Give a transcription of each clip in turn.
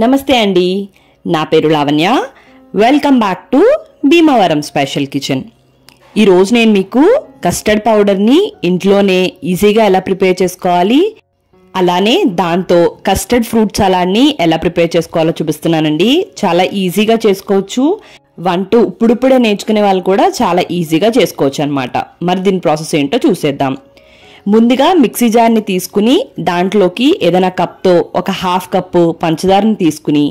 నమస్తే అండి, నా పేరు Lavanya. Welcome back to Bhimavaram special kitchen. ఈరోజు నేను మీకు కస్టర్డ్ పౌడర్ని ఇంట్లోనే ఈజీగా ఎలా ప్రిపేర్ చేసుకోవాలి, అలానే దాంతో కస్టర్డ్ ఫ్రూట్ సలాడ్ని ఎలా ప్రిపేర్ చేసుకోవాలో చూపిస్తున్నానండి. చాలా ఈజీగా చేసుకోవచ్చు. వంట ఇప్పుడిప్పుడే నేర్చుకునే వాళ్ళు కూడా చాలా ఈజీగా చేసుకోవచ్చు అనమాట. మరి దీని ప్రాసెస్ ఏంటో చూసేద్దాం. ముందుగా మిక్సీ జార్ని తీసుకుని దాంట్లోకి ఏదైనా కప్తో ఒక హాఫ్ కప్పు పంచదారని తీసుకుని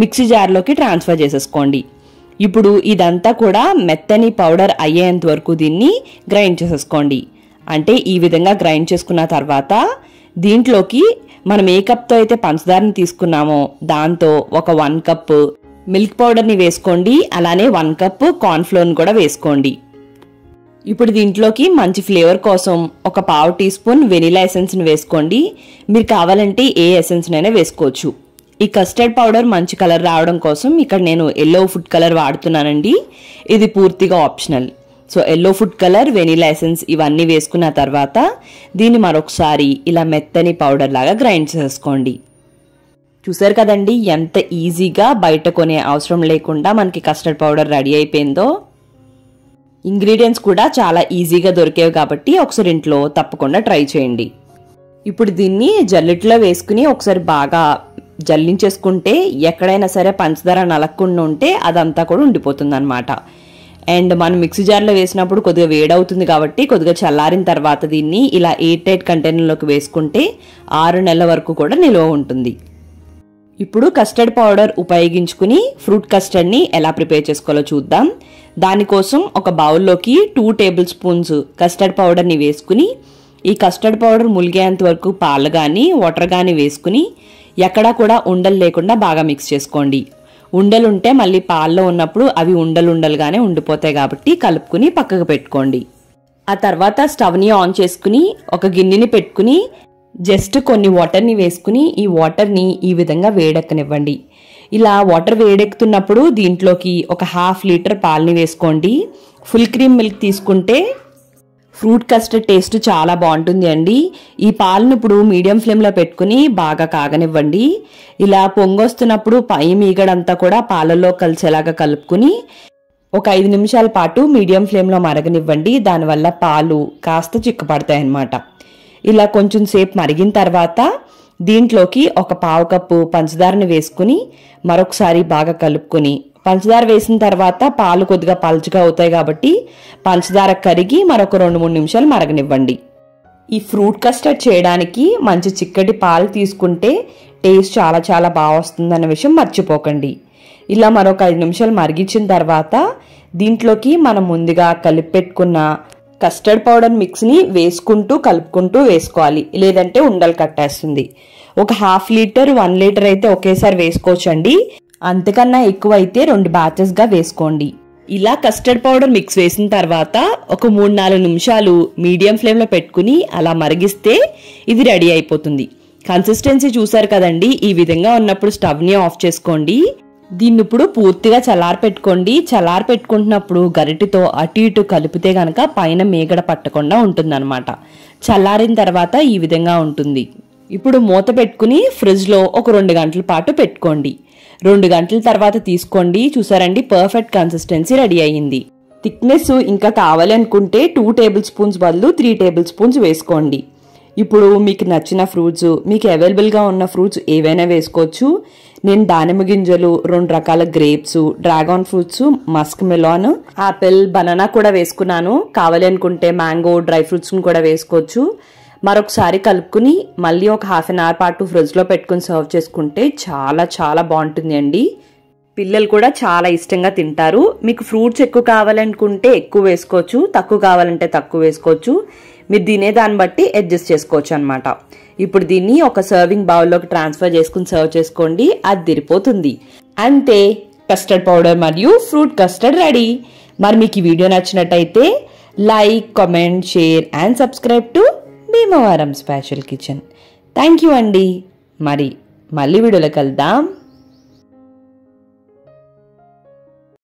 మిక్సీ జార్లోకి ట్రాన్స్ఫర్ చేసేసుకోండి. ఇప్పుడు ఇదంతా కూడా మెత్తని పౌడర్ అయ్యేంత వరకు దీన్ని గ్రైండ్ చేసేసుకోండి. అంటే ఈ విధంగా గ్రైండ్ చేసుకున్న తర్వాత దీంట్లోకి మనం ఏ కప్తో అయితే పంచదారని తీసుకున్నామో దాంతో ఒక 1 కప్ మిల్క్ పౌడర్ని వేసుకోండి. అలానే 1 కప్ కార్న్ఫ్లోర్ని కూడా వేసుకోండి. ఇప్పుడు దీంట్లోకి మంచి ఫ్లేవర్ కోసం ఒక 1/2 టీ స్పూన్ వెనిలా ఎసెన్స్ని వేసుకోండి. మీరు కావాలంటే ఏ ఎసెన్స్నైనా వేసుకోవచ్చు. ఈ కస్టర్డ్ పౌడర్ మంచి కలర్ రావడం కోసం ఇక్కడ నేను ఎల్లో ఫుడ్ కలర్ వాడుతున్నానండి. ఇది పూర్తిగా optional. So yellow food colour, vanilla essence ఇవన్నీ వేసుకున్న తర్వాత దీన్ని మరొకసారి ఇలా మెత్తని పౌడర్ లాగా గ్రైండ్ చేసుకోండి. చూసారు కదండి ఎంత ఈజీగా బయట కొనే అవసరం లేకుండా మనకి కస్టర్డ్ పౌడర్ రెడీ అయిపోయిందో. ఇంగ్రీడియంట్స్ కూడా చాలా ఈజీగా దొరికేవి కాబట్టి ఒకసారి ఇంట్లో తప్పకుండా ట్రై చేయండి. ఇప్పుడు దీన్ని జల్లెట్లో వేసుకుని ఒకసారి బాగా జల్లించేసుకుంటే ఎక్కడైనా సరే పంచదార నలగకుండా ఉంటే అదంతా కూడా ఉండిపోతుంది అనమాట. అండ్ మనం మిక్సీ జార్లో వేసినప్పుడు కొద్దిగా వేడవుతుంది కాబట్టి కొద్దిగా చల్లారిన తర్వాత దీన్ని ఇలా ఎయిర్ టైట్ కంటైనర్లోకి వేసుకుంటే 6 నెలల వరకు కూడా నిల్వ ఉంటుంది. ఇప్పుడు కస్టర్డ్ పౌడర్ ఉపయోగించుకుని ఫ్రూట్ కస్టర్డ్ని ఎలా ప్రిపేర్ చేసుకోవాలో చూద్దాం. దానికోసం ఒక బౌల్లోకి 2 టేబుల్ స్పూన్స్ కస్టర్డ్ పౌడర్ని వేసుకుని ఈ కస్టర్డ్ పౌడర్ ములిగేంత వరకు పాలు కానీ వాటర్ కానీ వేసుకుని ఎక్కడా కూడా ఉండలు లేకుండా బాగా మిక్స్ చేసుకోండి. ఉండలు ఉంటే మళ్ళీ పాల్లో ఉన్నప్పుడు అవి ఉండలుగానే ఉండిపోతాయి కాబట్టి కలుపుకుని పక్కకు పెట్టుకోండి. ఆ తర్వాత స్టవ్ని ఆన్ చేసుకుని ఒక గిన్నెని పెట్టుకుని జస్ట్ కొన్ని వాటర్ని వేసుకుని ఈ వాటర్ని ఈ విధంగా వేడెక్కనివ్వండి. ఇలా వాటర్ వేడెక్కుతున్నప్పుడు దీంట్లోకి ఒక 1/2 లీటర్ పాలని వేసుకోండి. ఫుల్ క్రీమ్ మిల్క్ తీసుకుంటే ఫ్రూట్ కస్టర్డ్ టేస్ట్ చాలా బాగుంటుంది అండి. ఈ పాలను ఇప్పుడు మీడియం ఫ్లేమ్లో పెట్టుకుని బాగా కాగనివ్వండి. ఇలా పొంగొస్తున్నప్పుడు పై మీగడంతా కూడా పాలలో కలిసేలాగా కలుపుకుని ఒక 5 నిమిషాల పాటు మీడియం ఫ్లేమ్లో మరగనివ్వండి. దానివల్ల పాలు కాస్త చిక్కపడతాయి అన్నమాట. ఇలా కొంచెం సేపు మరిగిన తర్వాత దీంట్లోకి ఒక 1/2 కప్పు పంచదారని వేసుకుని మరొకసారి బాగా కలుపుకొని పంచదార వేసిన తర్వాత పాలు కొద్దిగా పల్చగా అవుతాయి కాబట్టి పంచదార కరిగి మరొక 2-3 నిమిషాలు మరగనివ్వండి. ఈ ఫ్రూట్ కస్టర్డ్ చేయడానికి మంచి చిక్కటి పాలు తీసుకుంటే టేస్ట్ చాలా చాలా బాగా వస్తుందన్న విషయం మర్చిపోకండి. ఇలా మరొక 5 నిమిషాలు మరిగించిన తర్వాత దీంట్లోకి మనం ముందుగా కలిపి పెట్టుకున్న కస్టర్డ్ పౌడర్ మిక్స్ని వేసుకుంటూ కలుపుకుంటూ వేసుకోవాలి, లేదంటే ఉండలు కట్టేస్తుంది. ఒక 1/2 లీటర్ 1 లీటర్ అయితే ఒకేసారి వేసుకోవచ్చండి. అంతకన్నా ఎక్కువ అయితే 2 బ్యాచెస్గా వేసుకోండి. ఇలా కస్టర్డ్ పౌడర్ మిక్స్ వేసిన తర్వాత ఒక 3-4 నిమిషాలు మీడియం ఫ్లేమ్లో పెట్టుకుని అలా మరిగిస్తే ఇది రెడీ అయిపోతుంది. కన్సిస్టెన్సీ చూసారు కదండి, ఈ విధంగా ఉన్నప్పుడు స్టవ్ని ఆఫ్ చేసుకోండి. దీన్ని ఇప్పుడు పూర్తిగా చల్లారపెట్టుకోండి. చల్లారపెట్టుకుంటున్నప్పుడు గరిటెతో అటు ఇటు కలిపితే గనక పైన మేగడ పట్టకుండా ఉంటుందన్నమాట. చల్లారిన తర్వాత ఈ విధంగా ఉంటుంది. ఇప్పుడు మూత పెట్టుకుని ఫ్రిడ్జ్లో ఒక 2 గంటల పాటు పెట్టుకోండి. 2 గంటల తర్వాత తీసుకోండి. చూసారండి పర్ఫెక్ట్ కన్సిస్టెన్సీ రెడీ అయ్యింది. థిక్నెస్ ఇంకా కావాలి అనుకుంటే 2 టేబుల్ స్పూన్స్ బదులు 3 టేబుల్ స్పూన్స్ వేసుకోండి. ఇప్పుడు మీకు నచ్చిన ఫ్రూట్స్, మీకు అవైలబుల్గా ఉన్న ఫ్రూట్స్ ఏవైనా వేసుకోవచ్చు. నేను దానిమ్మ గింజలు, 2 రకాల grapes, dragon fruits, Musk melon, apple, banana కూడా వేసుకున్నాను. కావాలి అనుకుంటే మ్యాంగో, డ్రై ఫ్రూట్స్ని కూడా వేసుకోవచ్చు. మరొకసారి కలుపుకుని మళ్ళీ ఒక 1/2 అవర్ పాటు ఫ్రిడ్జ్లో పెట్టుకుని సర్వ్ చేసుకుంటే చాలా చాలా బాగుంటుంది అండి. పిల్లలు కూడా చాలా ఇష్టంగా తింటారు. మీకు ఫ్రూట్స్ ఎక్కువ కావాలనుకుంటే ఎక్కువ వేసుకోవచ్చు, తక్కువ కావాలంటే తక్కువ వేసుకోవచ్చు. మీరు తినేదాన్ని బట్టి అడ్జస్ట్ చేసుకోవచ్చు అనమాట. ఇప్పుడు దీన్ని ఒక సర్వింగ్ బౌల్లోకి ట్రాన్స్ఫర్ చేసుకుని సర్వ్ చేసుకోండి. అది తిరిపోతుంది. అంతే, కస్టర్డ్ పౌడర్ మరియు ఫ్రూట్ కస్టర్డ్ రెడీ. మరి మీకు ఈ వీడియో నచ్చినట్టయితే like, comment, share and subscribe to Bhimavaram special kitchen. Thank you అండి. మరి మళ్ళీ వీడియోలో కలుద్దాం.